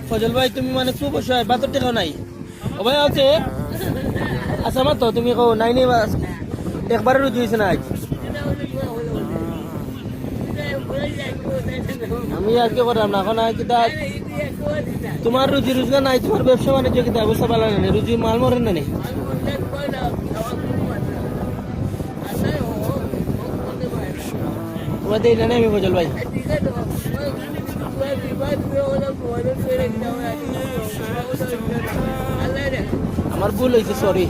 ফজল ভাই তুমি মানে খুব অসহায়, 72 টাকাও নাই। ও ভাই আছে আচ্ছা মা, তো তুমি কো নাই নেই একবারে রুজি হয়েছে না আজ। আমি আর কি করলাম না এখন, আর কিতা তোমার রুজি রোজগার নাই, তোমার ব্যবসা বাণিজ্য কিতা অবস্থা ভালো না, রুজি মাল মরেন না নি। তোমার দেই না আমি ফজল ভাই, আমার ভুল হয়েছে, সরি।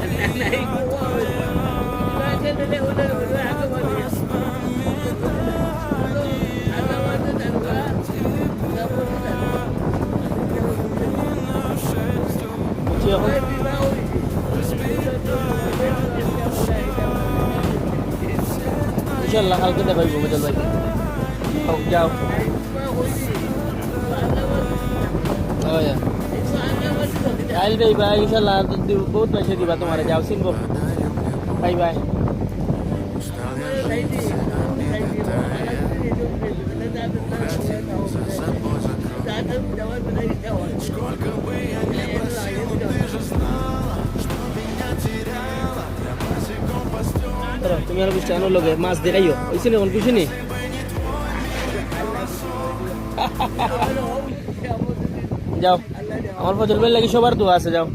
ইনশাল্লাহ কালকে দেখাইব ফজল ভাই, যাও। কাল দেই ভাই ইনশাল্লাহ, বহুত পয়সা দিবা তোমার, যাও চিনবো। Bye bye. তুমি আর বুঝতে আনো লগে মাছ দেখাইও, ওইসে না কোন খুশি নি। যাও, আমার ফজল ভাই লাগি সবার দোয়া আছে, যাও।